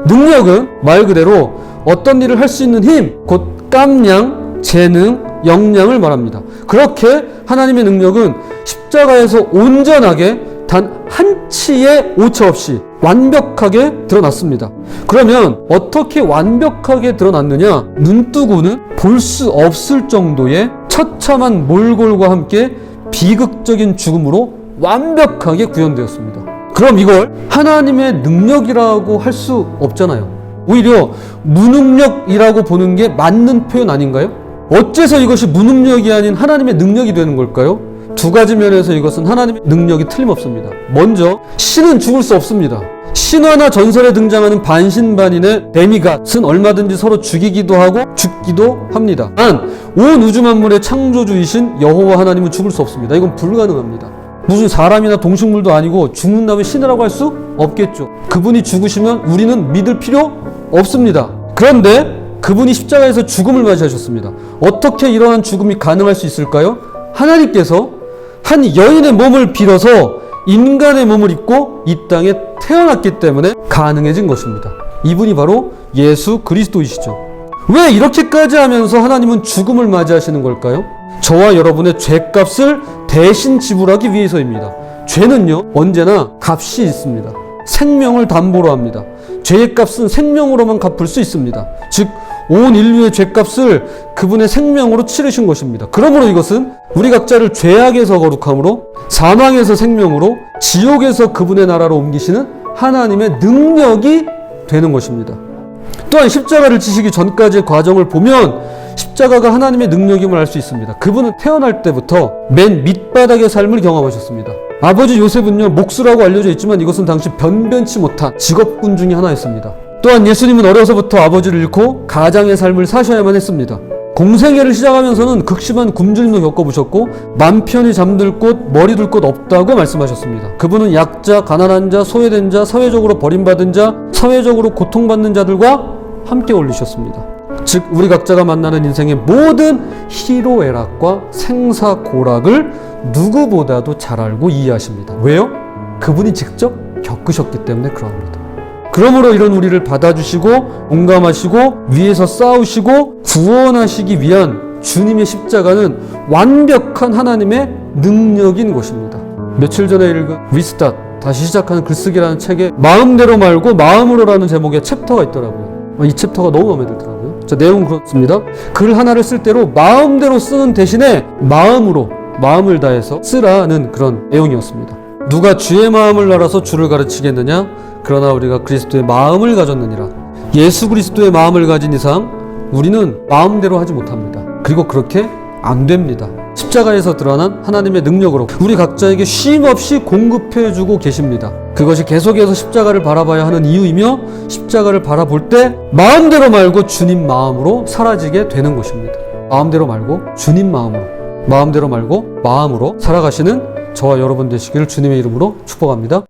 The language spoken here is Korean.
능력은 말 그대로 어떤 일을 할 수 있는 힘, 곧 깜냥, 재능, 역량을 말합니다. 그렇게 하나님의 능력은 십자가에서 온전하게 단 한치의 오차 없이 완벽하게 드러났습니다. 그러면 어떻게 완벽하게 드러났느냐? 눈뜨고는 볼 수 없을 정도의 처참한 몰골과 함께 비극적인 죽음으로 완벽하게 구현되었습니다. 그럼 이걸 하나님의 능력이라고 할 수 없잖아요. 오히려 무능력이라고 보는 게 맞는 표현 아닌가요? 어째서 이것이 무능력이 아닌 하나님의 능력이 되는 걸까요? 두 가지 면에서 이것은 하나님의 능력이 틀림없습니다. 먼저 신은 죽을 수 없습니다. 신화나 전설에 등장하는 반신반인의 데미갓은 얼마든지 서로 죽이기도 하고 죽기도 합니다. 단 온 우주 만물의 창조주이신 여호와 하나님은 죽을 수 없습니다. 이건 불가능합니다. 무슨 사람이나 동식물도 아니고 죽는 다음에 신이라고 할 수 없겠죠. 그분이 죽으시면 우리는 믿을 필요 없습니다. 그런데 그분이 십자가에서 죽음을 맞이하셨습니다. 어떻게 이러한 죽음이 가능할 수 있을까요? 하나님께서 한 여인의 몸을 빌어서 인간의 몸을 입고 이 땅에 태어났기 때문에 가능해진 것입니다. 이분이 바로 예수 그리스도이시죠. 왜 이렇게까지 하면서 하나님은 죽음을 맞이하시는 걸까요? 저와 여러분의 죄값을 대신 지불하기 위해서입니다. 죄는요, 언제나 값이 있습니다. 생명을 담보로 합니다. 죄의 값은 생명으로만 갚을 수 있습니다. 즉, 온 인류의 죄값을 그분의 생명으로 치르신 것입니다. 그러므로 이것은 우리 각자를 죄악에서 거룩함으로, 사망에서 생명으로, 지옥에서 그분의 나라로 옮기시는 하나님의 능력이 되는 것입니다. 또한 십자가를 지시기 전까지의 과정을 보면 십자가가 하나님의 능력임을 알 수 있습니다. 그분은 태어날 때부터 맨 밑바닥의 삶을 경험하셨습니다. 아버지 요셉은요, 목수라고 알려져 있지만 이것은 당시 변변치 못한 직업군 중에 하나였습니다. 또한 예수님은 어려서부터 아버지를 잃고 가장의 삶을 사셔야만 했습니다. 공생애를 시작하면서는 극심한 굶주림도 겪어보셨고 맘 편히 잠들 곳, 머리 둘 곳 없다고 말씀하셨습니다. 그분은 약자, 가난한 자, 소외된 자, 사회적으로 버림받은 자, 사회적으로 고통받는 자들과 함께 어울리셨습니다. 즉 우리 각자가 만나는 인생의 모든 희로애락과 생사고락을 누구보다도 잘 알고 이해하십니다. 왜요? 그분이 직접 겪으셨기 때문에 그럽니다. 그러므로 이런 우리를 받아주시고 공감하시고 위에서 싸우시고 구원하시기 위한 주님의 십자가는 완벽한 하나님의 능력인 것입니다. 며칠 전에 읽은 리스타트, 다시 시작하는 글쓰기라는 책에 마음대로 말고 마음으로라는 제목의 챕터가 있더라고요. 이 챕터가 너무 마음에 들더라고요. 자, 내용은 그렇습니다. 글 하나를 쓸 때로 마음대로 쓰는 대신에 마음으로, 마음을 다해서 쓰라는 그런 내용이었습니다. 누가 주의 마음을 알아서 주를 가르치겠느냐? 그러나 우리가 그리스도의 마음을 가졌느니라. 예수 그리스도의 마음을 가진 이상 우리는 마음대로 하지 못합니다. 그리고 그렇게 안 됩니다. 십자가에서 드러난 하나님의 능력으로 우리 각자에게 쉼없이 공급해주고 계십니다. 그것이 계속해서 십자가를 바라봐야 하는 이유이며 십자가를 바라볼 때 마음대로 말고 주님 마음으로 사라지게 되는 것입니다. 마음대로 말고 주님 마음으로, 마음대로 말고 마음으로 살아가시는 저와 여러분 되시기를 주님의 이름으로 축복합니다.